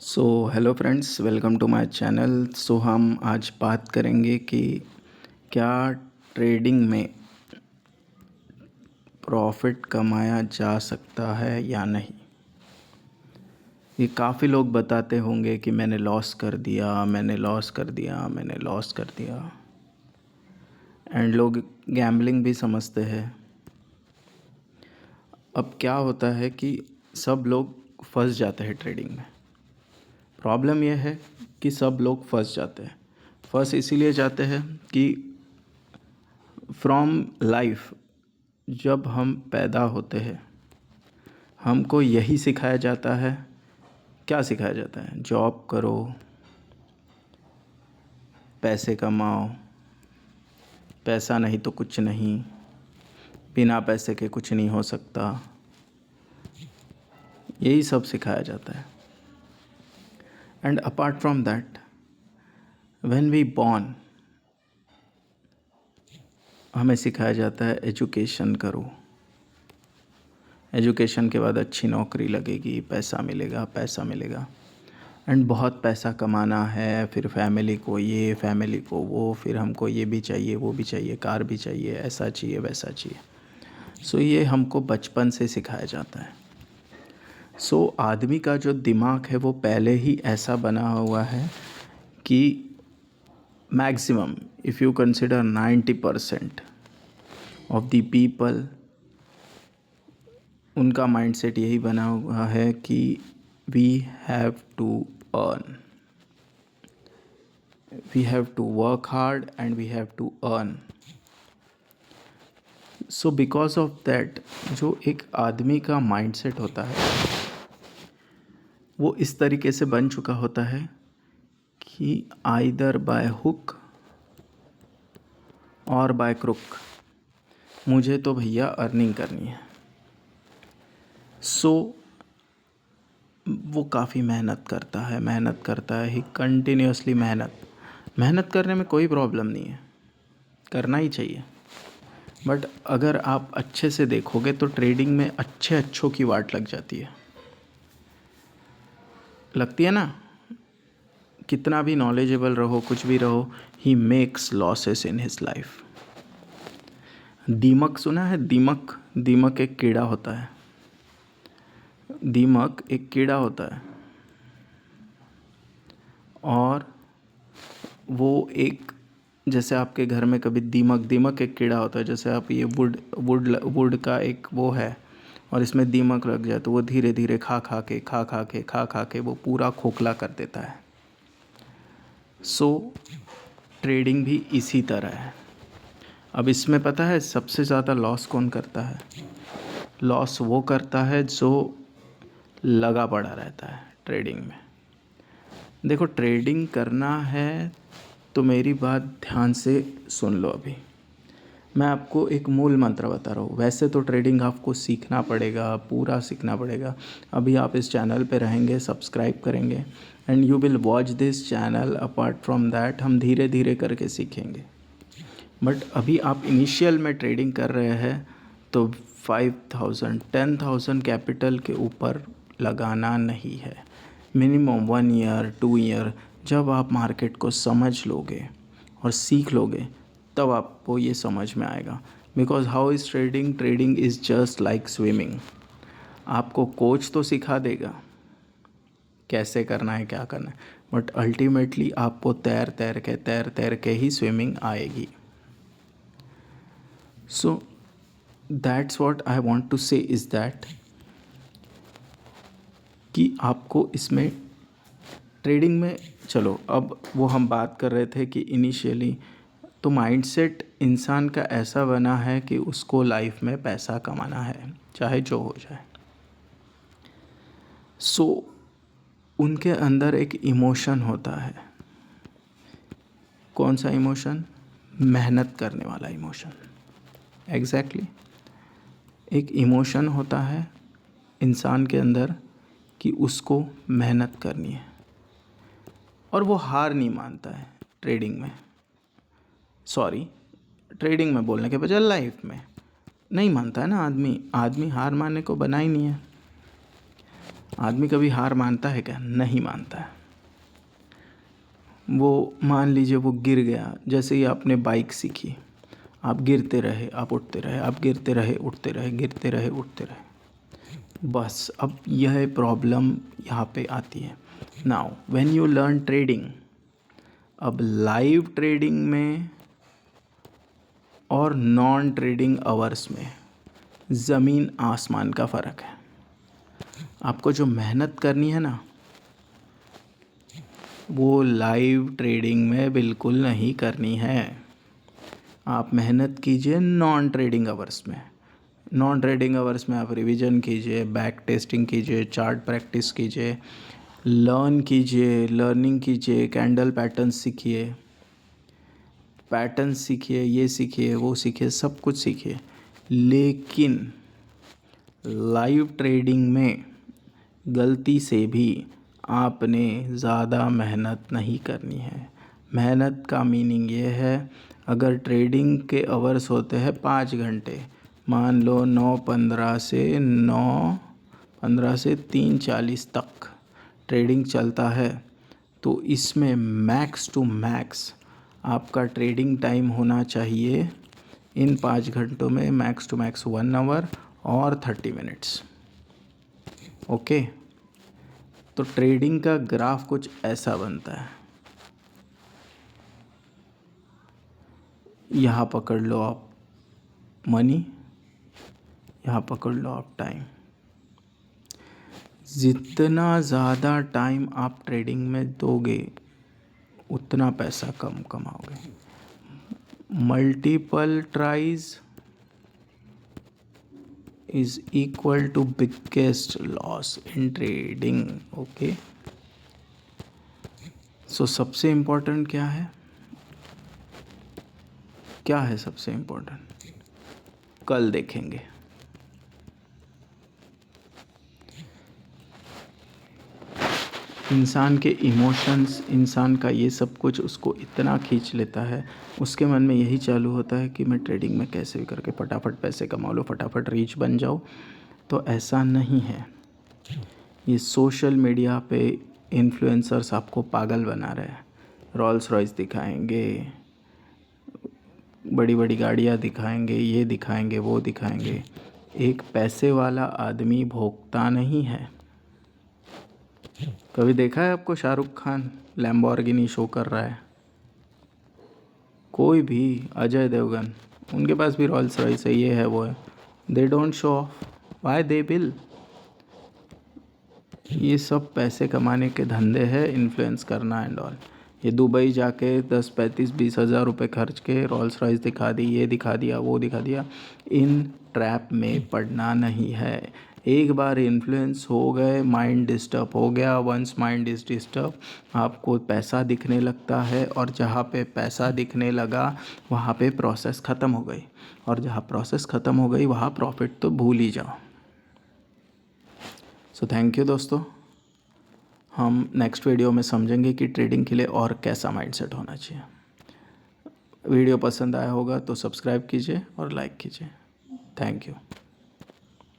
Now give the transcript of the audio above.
So hello friends, welcome to my channel. हम आज बात करेंगे कि क्या ट्रेडिंग में प्रॉफिट कमाया जा सकता है या नहीं। ये काफ़ी लोग बताते होंगे कि मैंने लॉस कर दिया, मैंने लॉस कर दिया, मैंने लॉस कर दिया। एंड लोग गैम्बलिंग भी समझते हैं। अब क्या होता है कि सब लोग फंस जाते हैं ट्रेडिंग में। प्रॉब्लम यह है कि सब लोग फंस जाते हैं। फंस इसीलिए जाते हैं कि फ्रॉम लाइफ, जब हम पैदा होते हैं हमको यही सिखाया जाता है। क्या सिखाया जाता है? जॉब करो, पैसे कमाओ, पैसा नहीं तो कुछ नहीं, बिना पैसे के कुछ नहीं हो सकता। यही सब सिखाया जाता है। And apart from that, when we born, हमें सिखाया जाता है एजुकेशन करो। एजुकेशन के बाद अच्छी नौकरी लगेगी, पैसा मिलेगा, पैसा मिलेगा। एंड बहुत पैसा कमाना है, फिर फैमिली को ये, फैमिली को वो, फिर हमको ये भी चाहिए, वो भी चाहिए, कार भी चाहिए, ऐसा चाहिए, वैसा चाहिए। ये हमको बचपन से सिखाया जाता है। आदमी का जो दिमाग है वो पहले ही ऐसा बना हुआ है कि maximum, if you consider 90% of the people, उनका माइंडसेट यही बना हुआ है कि we have to earn, we have to work hard and we have to earn. Because of that, जो एक आदमी का माइंडसेट होता है वो इस तरीके से बन चुका होता है कि आइदर बाय हुक और बाय क्रुक, मुझे तो भैया अर्निंग करनी है। वो काफ़ी मेहनत करता है ही कंटिन्यूसली। मेहनत करने में कोई प्रॉब्लम नहीं है, करना ही चाहिए। बट अगर आप अच्छे से देखोगे तो ट्रेडिंग में अच्छों की वाट लग जाती है। लगती है ना? कितना भी नॉलेजेबल रहो, कुछ भी रहो, he makes losses in his life. दीमक सुना है? दीमक एक कीड़ा होता है। दीमक एक कीड़ा होता है और वो एक, जैसे आपके घर में कभी दीमक एक कीड़ा होता है। जैसे आप ये वुड का एक वो है और इसमें दीमक लग जाए तो वो धीरे धीरे खा के वो पूरा खोखला कर देता है। ट्रेडिंग भी इसी तरह है। अब इसमें पता है सबसे ज़्यादा लॉस कौन करता है? लॉस वो करता है जो लगा पड़ा रहता है ट्रेडिंग में। देखो, ट्रेडिंग करना है तो मेरी बात ध्यान से सुन लो। अभी मैं आपको एक मूल मंत्र बता रहा हूँ। वैसे तो ट्रेडिंग आपको सीखना पड़ेगा, पूरा सीखना पड़ेगा। अभी आप इस चैनल पे रहेंगे, सब्सक्राइब करेंगे and you will watch this channel. Apart from that हम धीरे धीरे करके सीखेंगे। बट अभी आप इनिशियल में ट्रेडिंग कर रहे हैं तो 5,000 10,000 कैपिटल के ऊपर लगाना नहीं है। मिनिमम 1 ईयर 2 ईयर, जब आप मार्केट को समझ लोगे और सीख लोगे तब आपको ये समझ में आएगा। Because how is trading is just like swimming. आपको कोच तो सिखा देगा कैसे करना है, क्या करना है, बट अल्टीमेटली आपको तैर तैर के ही स्विमिंग आएगी। That's what I want to say is that कि आपको इसमें ट्रेडिंग में, चलो अब वो हम बात कर रहे थे कि इनिशियली तो माइंडसेट इंसान का ऐसा बना है कि उसको लाइफ में पैसा कमाना है, चाहे जो हो जाए। उनके अंदर एक इमोशन होता है। कौन सा इमोशन? मेहनत करने वाला इमोशन। एग्जैक्टली एक इमोशन होता है इंसान के अंदर कि उसको मेहनत करनी है और वो हार नहीं मानता है ट्रेडिंग में। ट्रेडिंग में बोलने के बजाय लाइफ में नहीं मानता है ना। आदमी हार मानने को बना ही नहीं है। आदमी कभी हार मानता है क्या? नहीं मानता है। वो मान लीजिए वो गिर गया, जैसे ही आपने बाइक सीखी, आप गिरते रहे, आप उठते रहे, आप गिरते रहे, उठते रहे, गिरते रहे, उठते रहे। बस अब यह प्रॉब्लम यहाँ पे आती है। Now when you learn trading, अब लाइव ट्रेडिंग में और नॉन ट्रेडिंग आवर्स में ज़मीन आसमान का फ़र्क है। आपको जो मेहनत करनी है ना, वो लाइव ट्रेडिंग में बिल्कुल नहीं करनी है। आप मेहनत कीजिए नॉन ट्रेडिंग आवर्स में। नॉन ट्रेडिंग आवर्स में आप रिवीजन कीजिए, बैक टेस्टिंग कीजिए, चार्ट प्रैक्टिस कीजिए, लर्निंग कीजिए, कैंडल पैटर्न्स सीखिए, ये सीखिए, वो सीखिए, सब कुछ सीखिए। लेकिन लाइव ट्रेडिंग में गलती से भी आपने ज़्यादा मेहनत नहीं करनी है। मेहनत का मीनिंग ये है, अगर ट्रेडिंग के आवर्स होते हैं 5 घंटे, मान लो 9:15 से 3:40 तक ट्रेडिंग चलता है, तो इसमें मैक्स टू मैक्स आपका ट्रेडिंग टाइम होना चाहिए इन 5 घंटों में मैक्स टू मैक्स 1 आवर और 30 मिनट्स। ओके, तो ट्रेडिंग का ग्राफ कुछ ऐसा बनता है। यहाँ पकड़ लो आप मनी, यहाँ पकड़ लो आप टाइम। जितना ज़्यादा टाइम आप ट्रेडिंग में दोगे उतना पैसा कम कमाओगे। Multiple tries is equal to biggest loss in trading. Okay, so सबसे इम्पोर्टेंट क्या है? क्या है सबसे इम्पोर्टेंट? कल देखेंगे। इंसान के इमोशंस, इंसान का ये सब कुछ उसको इतना खींच लेता है, उसके मन में यही चालू होता है कि मैं ट्रेडिंग में कैसे भी करके फटाफट पैसे कमा लो, फटाफट रीच बन जाओ। तो ऐसा नहीं है। ये सोशल मीडिया पे इन्फ्लुएंसर्स आपको पागल बना रहे हैं। रॉल्स रॉयस दिखाएंगे, बड़ी बड़ी गाड़ियाँ दिखाएंगे, ये दिखाएंगे, वो दिखाएंगे। एक पैसे वाला आदमी भोगता नहीं है। कभी देखा है आपको शाहरुख खान लैम्बोर्गिनी शो कर रहा है? कोई भी, अजय देवगन, उनके पास भी रॉल्स रॉयस है, ये है वो है। They don't show off, why they will. ये सब पैसे कमाने के धंधे हैं, इन्फ्लुएंस करना एंड ऑल। ये दुबई जाके 10, 35, 20 हज़ार रुपये खर्च के रॉल्स रॉयस दिखा दी, ये दिखा दिया, वो दिखा दिया। इन ट्रैप में पड़ना नहीं है। एक बार इन्फ्लुएंस हो गए, माइंड डिस्टर्ब हो गया। वंस माइंड इज़ डिस्टर्ब, आपको पैसा दिखने लगता है, और जहाँ पे पैसा दिखने लगा वहाँ पे प्रोसेस ख़त्म हो गई, और जहाँ प्रोसेस ख़त्म हो गई वहाँ प्रॉफिट तो भूल ही जाओ। सो थैंक यू दोस्तों। हम नेक्स्ट वीडियो में समझेंगे कि ट्रेडिंग के लिए और कैसा माइंडसेट होना चाहिए। वीडियो पसंद आया होगा तो सब्सक्राइब कीजिए और लाइक कीजिए। Thank you.